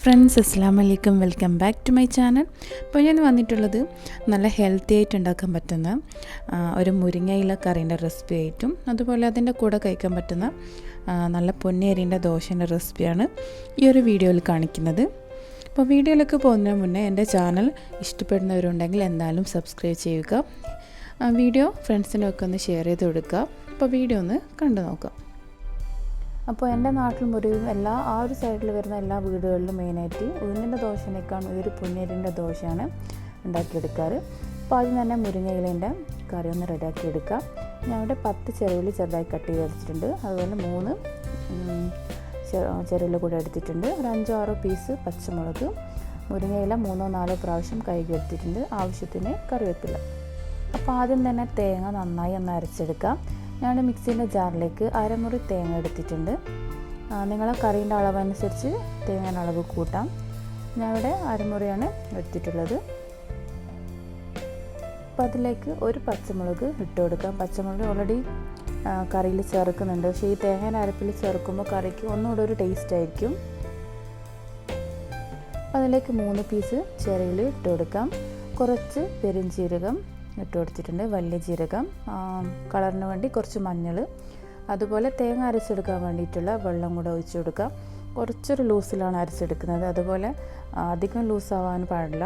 Friends അസ്സലാമു അലൈക്കും, welcome back to my channel. അപ്പോൾ ഞാൻ വന്നിട്ടുള്ളത് നല്ല ഹെൽത്തി ആയിട്ട് ഉണ്ടാക്കാൻ പറ്റുന്ന ഒരു മുരിങ്ങയില കറീൻ്റെ റെസിപ്പി ആയിട്ടും അതുപോലെ അതിൻ്റെ കൂടെ കഴിക്കാൻ പറ്റുന്ന നല്ല പൊന്നിയരിൻ്റെ ദോശേൻ്റെ റെസിപ്പിയാണ് ഈ ഒരു വീഡിയോയിൽ കാണിക്കുന്നത്. അപ്പോൾ വീഡിയോയിലേക്ക് പോകുന്നതിന് മുന്നേ എൻ്റെ ചാനൽ ഇഷ്ടപ്പെടുന്നവരുണ്ടെങ്കിൽ എന്തായാലും സബ്സ്ക്രൈബ് ചെയ്യുക. വീഡിയോ ഫ്രണ്ട്സിനൊക്കെ ഒന്ന് ഷെയർ ചെയ്ത് കൊടുക്കുക. അപ്പോൾ വീഡിയോ ഒന്ന് കണ്ടു നോക്കാം. അപ്പോൾ എൻ്റെ നാട്ടിലും ആ ഒരു സൈഡിൽ വരുന്ന എല്ലാ വീടുകളിലും മെയിനായിട്ട് ഉഴുന്നിൻ്റെ ദോശനേക്കാൾ ഒരു പൊന്നിയരിൻ്റെ ദോശയാണ് ഉണ്ടാക്കിയെടുക്കാറ്. അപ്പോൾ ആദ്യം തന്നെ മുരിങ്ങയിലേൻ്റെ കറി ഒന്ന് റെഡിയാക്കി എടുക്കുക. ഞാൻ ഇവിടെ 10 ചെറുള്ളി ചെറുതായി കട്ട് ചെയ്ത് വെച്ചിട്ടുണ്ട്. അതുപോലെ 3 ചെറുള്ളി കൂടെ എടുത്തിട്ടുണ്ട്. ഒരു 5-6 പീസ് പച്ചമുളക്, മുരിങ്ങയില 3-4 പ്രാവശ്യം കഴുകി എടുത്തിട്ടുണ്ട്. ആവശ്യത്തിന് കറിവേപ്പില. അപ്പോൾ ആദ്യം തന്നെ തേങ്ങ നന്നായി ഒന്ന് അരച്ചെടുക്കാം. ഞാൻ മിക്സിൻ്റെ ജാറിലേക്ക് അരമുറി തേങ്ങ എടുത്തിട്ടുണ്ട്. നിങ്ങളെ കറീൻ്റെ അളവനുസരിച്ച് തേങ്ങയുടെ അളവ് കൂട്ടാം. ഞാൻ ഇവിടെ അരമുറിയാണ് എടുത്തിട്ടുള്ളത്. അപ്പോൾ അതിലേക്ക് ഒരു പച്ചമുളക് ഇട്ട് കൊടുക്കാം. പച്ചമുളക് ഓൾറെഡി കറിയിൽ ചേർക്കുന്നുണ്ട്, പക്ഷേ ഈ തേങ്ങയുടെ അരപ്പിൽ ചേർക്കുമ്പോൾ കറിക്ക് ഒന്നുകൂടെ ഒരു ടേസ്റ്റ് ആയിരിക്കും. അതിലേക്ക് 3 പീസ് ചെറിയുള്ളി ഇട്ട് കൊടുക്കാം. കുറച്ച് പെരുംജീരകം ഇട്ട് കൊടുത്തിട്ടുണ്ട്, വലിയ ജീരകം, കളറിന് വേണ്ടി കുറച്ച് മഞ്ഞൾ, അതുപോലെ തേങ്ങ അരച്ചെടുക്കാൻ വേണ്ടിയിട്ടുള്ള വെള്ളം കൂടെ ഒഴിച്ചു കൊടുക്കാം. കുറച്ചൊരു ലൂസിലാണ് അരച്ചെടുക്കുന്നത്, അതുപോലെ അധികം ലൂസാവാൻ പാടില്ല.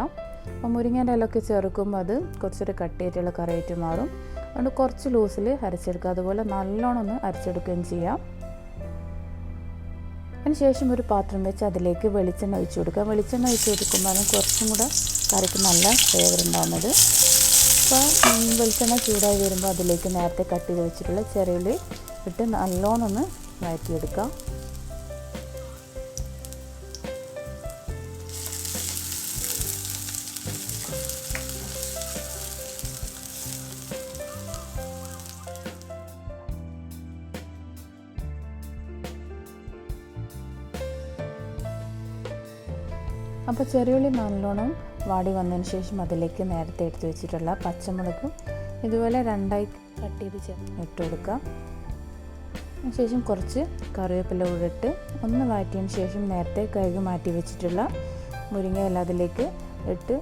അപ്പോൾ മുരിങ്ങേൻ്റെ ഇലയൊക്കെ ചേർക്കുമ്പോൾ അത് കുറച്ചൊരു കട്ടിയായിട്ടുള്ള കറിയായിട്ട് മാറും. അതുകൊണ്ട് കുറച്ച് ലൂസിൽ അരച്ചെടുക്കുക. അതുപോലെ നല്ലോണം ഒന്ന് അരച്ചെടുക്കുകയും ചെയ്യാം. അതിനുശേഷം ഒരു പാത്രം വെച്ച് അതിലേക്ക് വെളിച്ചെണ്ണ ഒഴിച്ചു കൊടുക്കുക. വെളിച്ചെണ്ണ ഒഴിച്ച് കൊടുക്കുമ്പോൾ അതിന് കുറച്ചും കൂടെ കറിക്ക് നല്ല ഫ്ലേവർ ഉണ്ടാകുന്നത്. അപ്പോൾ വെളിച്ചെണ്ണ ചൂടായി വരുമ്പോൾ അതിലേക്ക് നേരത്തെ കട്ട് ചെയ്ത് വെച്ചിട്ടുള്ള ചെറിയുള്ളി ഇട്ട് നല്ലോണം ഒന്ന് വഴറ്റിയെടുക്കാം. അപ്പോൾ ചെറിയുള്ളി നല്ലോണം വാടി വന്നതിന് ശേഷം അതിലേക്ക് നേരത്തെ എടുത്ത് വെച്ചിട്ടുള്ള പച്ചമുളകും ഇതുപോലെ 2ആയി കട്ട് ചെയ്ത് ഇട്ട് കൊടുക്കുക. അതിനുശേഷം കുറച്ച് കറിവേപ്പില കൂടെ ഇട്ട് ഒന്ന് വഴറ്റിയതിന് ശേഷം നേരത്തെ കഴുകി മാറ്റി വെച്ചിട്ടുള്ള മുരിങ്ങയില അതിലേക്ക് ഇട്ട്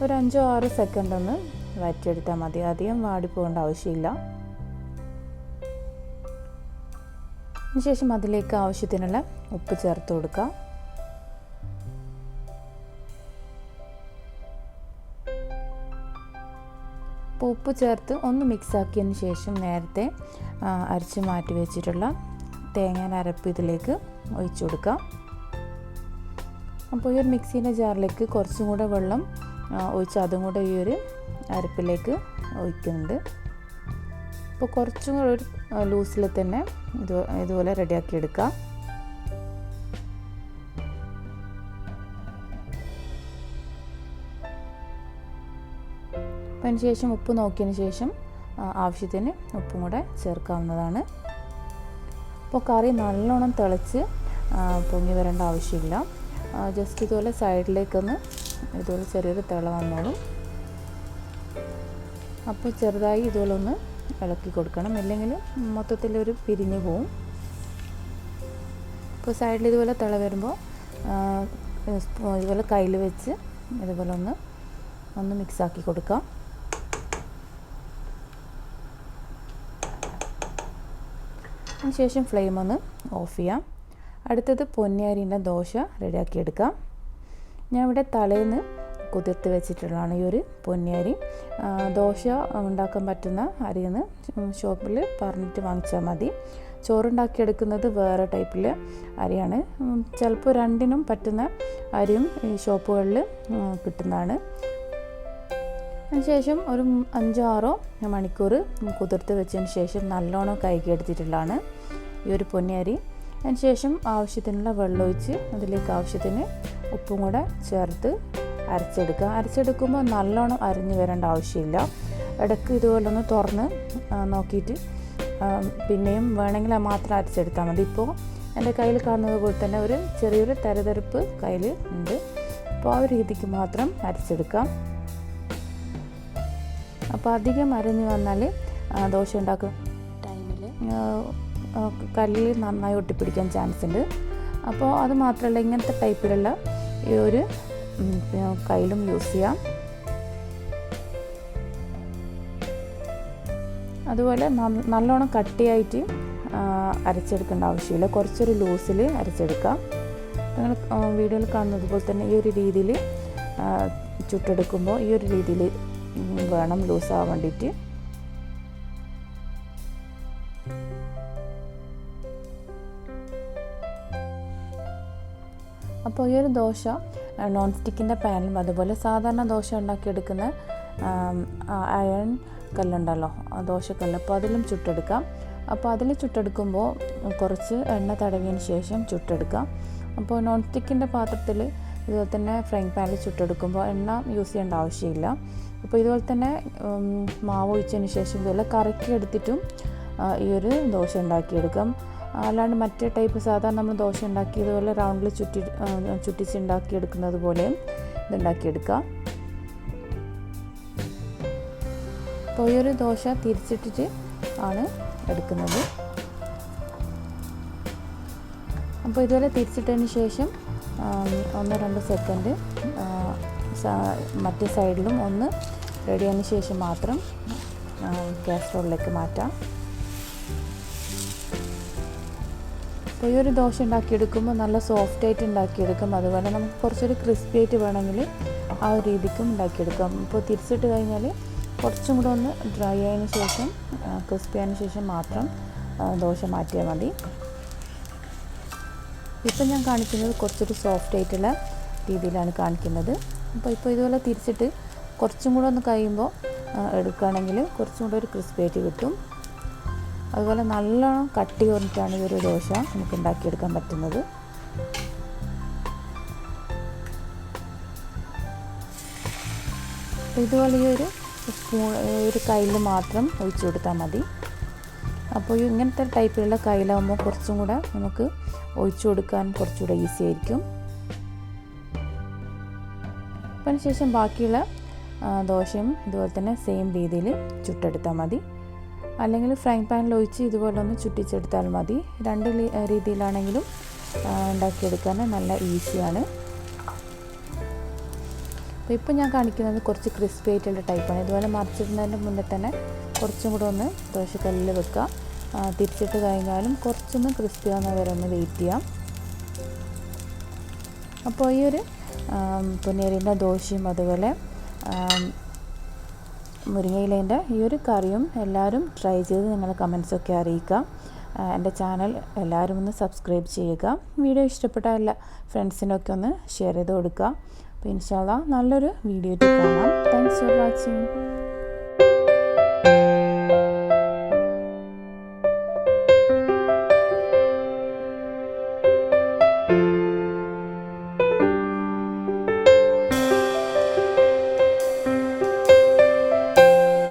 ഒരു 5-6 സെക്കൻഡ് ഒന്ന് വഴറ്റിയെടുത്താൽ മതി. അധികം വാടിപ്പോകേണ്ട ആവശ്യമില്ല. അതിനുശേഷം അതിലേക്ക് ആവശ്യത്തിനുള്ള ഉപ്പ് ചേർത്ത് കൊടുക്കുക. അപ്പോൾ ഉപ്പ് ചേർത്ത് ഒന്ന് മിക്സാക്കിയതിന് ശേഷം നേരത്തെ അരച്ച് മാറ്റി വെച്ചിട്ടുള്ള തേങ്ങയുടെ അരപ്പ് ഇതിലേക്ക് ഒഴിച്ചു കൊടുക്കാം. അപ്പോൾ ഈ ഒരു മിക്സീൻ്റെ ജാറിലേക്ക് കുറച്ചും കൂടെ വെള്ളം ഒഴിച്ച് അതും കൂടെ ഈ ഒരു അരപ്പിലേക്ക് ഒഴിക്കുന്നുണ്ട്. അപ്പോൾ കുറച്ചും കൂടെ ഒരു ലൂസിൽ തന്നെ ഇതുപോലെ റെഡിയാക്കി എടുക്കാം. അപ്പോൾ അതിന് ശേഷം ഉപ്പ് നോക്കിയതിന് ശേഷം ആവശ്യത്തിന് ഉപ്പും കൂടെ ചേർക്കാവുന്നതാണ്. അപ്പോൾ കറി നല്ലോണം തിളച്ച് പൊങ്ങി വരേണ്ട ആവശ്യമില്ല. ജസ്റ്റ് ഇതുപോലെ സൈഡിലേക്കൊന്ന് ഇതുപോലെ ചെറിയൊരു തിള വന്നോളും. അപ്പോൾ ചെറുതായി ഇതുപോലെ ഒന്ന് ഇളക്കി കൊടുക്കണം, ഇല്ലെങ്കിൽ മൊത്തത്തിലൊരു പിരിഞ്ഞു പോവും. അപ്പോൾ സൈഡിൽ ഇതുപോലെ തിള വരുമ്പോൾ ഇതുപോലെ കയ്യിൽ വെച്ച് ഇതുപോലെ ഒന്ന് മിക്സാക്കി കൊടുക്കാം. അതിനുശേഷം ഫ്ലെയിം ഒന്ന് ഓഫ് ചെയ്യാം. അടുത്തത് പൊന്നിയരിൻ്റെ ദോശ റെഡിയാക്കി എടുക്കാം. ഞാൻ ഇവിടെ തലേന്ന് കുതിർത്ത് വെച്ചിട്ടുള്ളതാണ് ഈ ഒരു പൊന്നിയരി. ദോശ ഉണ്ടാക്കാൻ പറ്റുന്ന അരിയെന്ന് ഷോപ്പിൽ പറഞ്ഞിട്ട് വാങ്ങിച്ചാൽ മതി. ചോറുണ്ടാക്കിയെടുക്കുന്നത് വേറെ ടൈപ്പിൽ അരിയാണ്. ചിലപ്പോൾ രണ്ടിനും പറ്റുന്ന അരിയും ഈ ഷോപ്പുകളിൽ കിട്ടുന്നതാണ്. അതിനുശേഷം ഒരു 5-6 മണിക്കൂർ കുതിർത്ത് വെച്ചതിന് ശേഷം നല്ലോണം കഴുകിയെടുത്തിട്ടുള്ളതാണ് ഈ ഒരു പൊന്നിയരി. അതിനുശേഷം ആവശ്യത്തിനുള്ള വെള്ളം ഒഴിച്ച് അതിലേക്ക് ആവശ്യത്തിന് ഉപ്പും കൂടെ ചേർത്ത് അരച്ചെടുക്കുക. അരച്ചെടുക്കുമ്പോൾ നല്ലോണം അരിഞ്ഞു വരേണ്ട ആവശ്യമില്ല. ഇടയ്ക്ക് ഇതുപോലെ ഒന്ന് തുറന്ന് നോക്കിയിട്ട് പിന്നെയും വേണമെങ്കിൽ മാത്രം അരച്ചെടുത്താൽ മതി. ഇപ്പോൾ എൻ്റെ കയ്യിൽ കാണുന്നത് പോലെ തന്നെ ഒരു ചെറിയൊരു തരതരപ്പ് കയ്യിൽ ഉണ്ട്. അപ്പോൾ ആ ഒരു രീതിക്ക് മാത്രം അരച്ചെടുക്കാം. അപ്പോൾ അധികം അരഞ്ഞു വന്നാൽ ദോശ ഉണ്ടാക്കുന്ന ടൈമിൽ കല്ലിൽ നന്നായി ഒട്ടിപ്പിടിക്കാൻ ചാൻസ് ഉണ്ട്. അപ്പോൾ അത് മാത്രമല്ല, ഇങ്ങനത്തെ ടൈപ്പിലുള്ള ഈ ഒരു കയ്യിലും യൂസ് ചെയ്യാം. അതുപോലെ നല്ലോണം കട്ടിയായിട്ട് അരച്ചെടുക്കേണ്ട ആവശ്യമില്ല, കുറച്ചൊരു ലൂസിൽ അരച്ചെടുക്കാം. നിങ്ങൾ വീഡിയോയിൽ കാണുന്നത് പോലെ തന്നെ ഈ ഒരു രീതിയിൽ ചുട്ടെടുക്കുമ്പോൾ ഈ ഒരു രീതിയിൽ വേണം ലൂസാവാൻ വേണ്ടിയിട്ട്. അപ്പോൾ ഈ ഒരു ദോശ നോൺ സ്റ്റിക്കിൻ്റെ പാനിലും അതുപോലെ സാധാരണ ദോശ ഉണ്ടാക്കിയെടുക്കുന്ന അയൺ കല്ലുണ്ടല്ലോ, ദോശക്കല്ല്, അപ്പോൾ അതിലും ചുട്ടെടുക്കാം. അപ്പോൾ അതിൽ ചുട്ടെടുക്കുമ്പോൾ കുറച്ച് എണ്ണ തടവിയതിന് ശേഷം ചുട്ടെടുക്കാം. അപ്പോൾ നോൺ സ്റ്റിക്കിൻ്റെ പാത്രത്തിൽ ഇതുപോലെ തന്നെ ഫ്രൈങ് പാനിൽ ചുട്ടെടുക്കുമ്പോൾ എണ്ണ യൂസ് ചെയ്യേണ്ട ആവശ്യമില്ല. അപ്പോൾ ഇതുപോലെ തന്നെ മാവ് ഒഴിച്ചതിന് ശേഷം ഇതുപോലെ കറക്കി എടുത്തിട്ടും ഈ ഒരു ദോശ ഉണ്ടാക്കിയെടുക്കാം. അല്ലാണ്ട് മറ്റേ ടൈപ്പ് സാധാരണ നമ്മൾ ദോശ ഉണ്ടാക്കി ഇതുപോലെ റൗണ്ടിൽ ചുറ്റിച്ച് ഉണ്ടാക്കിയെടുക്കുന്നത് പോലെയും ഇതുണ്ടാക്കിയെടുക്കാം. അപ്പോൾ ഈ ഒരു ദോശ തിരിച്ചിട്ടിട്ട് ആണ് എടുക്കുന്നത്. അപ്പോൾ ഇതുപോലെ തിരിച്ചിട്ടതിന് ശേഷം 1-2 സെക്കൻഡ് മറ്റേ സൈഡിലും ഒന്ന് റെഡി ആയതിന് ശേഷം മാത്രം കാസറോളിലേക്ക് മാറ്റാം. അപ്പോൾ ഈ ഒരു ദോശ ഉണ്ടാക്കിയെടുക്കുമ്പോൾ നല്ല സോഫ്റ്റായിട്ട് ഉണ്ടാക്കിയെടുക്കും. അതുപോലെ നമുക്ക് കുറച്ചൊരു ക്രിസ്പി ആയിട്ട് വേണമെങ്കിൽ ആ ഒരു രീതിക്കും ഉണ്ടാക്കിയെടുക്കാം. ഇപ്പോൾ തിരിച്ചിട്ട് കഴിഞ്ഞാൽ കുറച്ചും കൂടെ ഒന്ന് ഡ്രൈ ആയതിന് ശേഷം ക്രിസ്പി ആയതിന് ശേഷം മാത്രം ദോശ മാറ്റിയാൽ മതി. ഇപ്പം ഞാൻ കാണിക്കുന്നത് കുറച്ചൊരു സോഫ്റ്റ് ആയിട്ടുള്ള രീതിയിലാണ് കാണിക്കുന്നത്. അപ്പോൾ ഇതുപോലെ തിരിച്ചിട്ട് കുറച്ചും കൂടെ ഒന്ന് കഴിയുമ്പോൾ എടുക്കുകയാണെങ്കിൽ കുറച്ചും കൂടെ ഒരു ക്രിസ്പി ആയിട്ട് കിട്ടും. അതുപോലെ നല്ലോണം കട്ടി കുറഞ്ഞിട്ടാണ് ഈ ഒരു ദോശ നമുക്ക് ഉണ്ടാക്കിയെടുക്കാൻ പറ്റുന്നത്. ഇതുപോലെ ഈ ഒരു കയ്യിൽ മാത്രം ഒഴിച്ചു കൊടുത്താൽ മതി. അപ്പോൾ ഇങ്ങനത്തെ ടൈപ്പിലുള്ള കയ്യിലാകുമ്പോൾ കുറച്ചും കൂടെ നമുക്ക് ഒഴിച്ചു കൊടുക്കാൻ കുറച്ചുകൂടെ ഈസി ആയിരിക്കും. അപ്പോൾ അതിനുശേഷം ബാക്കിയുള്ള ദോശയും ഇതുപോലെ തന്നെ സെയിം രീതിയിൽ ചുട്ടെടുത്താൽ മതി. അല്ലെങ്കിൽ ഫ്രൈങ് പാനിൽ ഒഴിച്ച് ഇതുപോലെ ഒന്ന് ചുറ്റിച്ചെടുത്താൽ മതി. 2 രീതിയിലാണെങ്കിലും ഉണ്ടാക്കിയെടുക്കാൻ നല്ല ഈസിയാണ്. അപ്പോൾ ഇപ്പോൾ ഞാൻ കാണിക്കുന്നത് കുറച്ച് ക്രിസ്പി ആയിട്ടുള്ള ടൈപ്പാണ്. ഇതുപോലെ മറിച്ചിടുന്നതിൻ്റെ മുന്നേ തന്നെ കുറച്ചും കൂടെ ഒന്ന് ദോശക്കല്ലിൽ വെക്കുക. തിരിച്ചിട്ട് കഴിഞ്ഞാലും കുറച്ചൊന്ന് ക്രിസ്പി ആവുന്ന വരെ ഒന്ന് വെയിറ്റ് ചെയ്യാം. അപ്പോൾ ഈ ഒരു പൊന്നിയരിൻ്റെ ദോശയും അതുപോലെ മുരിങ്ങയിലേൻ്റെ ഈ ഒരു കറിയും എല്ലാവരും ട്രൈ ചെയ്ത് നിങ്ങളുടെ കമൻസൊക്കെ അറിയിക്കുക. എൻ്റെ ചാനൽ എല്ലാവരും ഒന്ന് സബ്സ്ക്രൈബ് ചെയ്യുക. വീഡിയോ ഇഷ്ടപ്പെട്ട എല്ലാ ഫ്രണ്ട്സിനൊക്കെ ഒന്ന് ഷെയർ ചെയ്ത് കൊടുക്കുക. അപ്പോൾ ഇൻഷാ അല്ലാഹ് നല്ലൊരു വീഡിയോ കാണാം. Thanks for watching.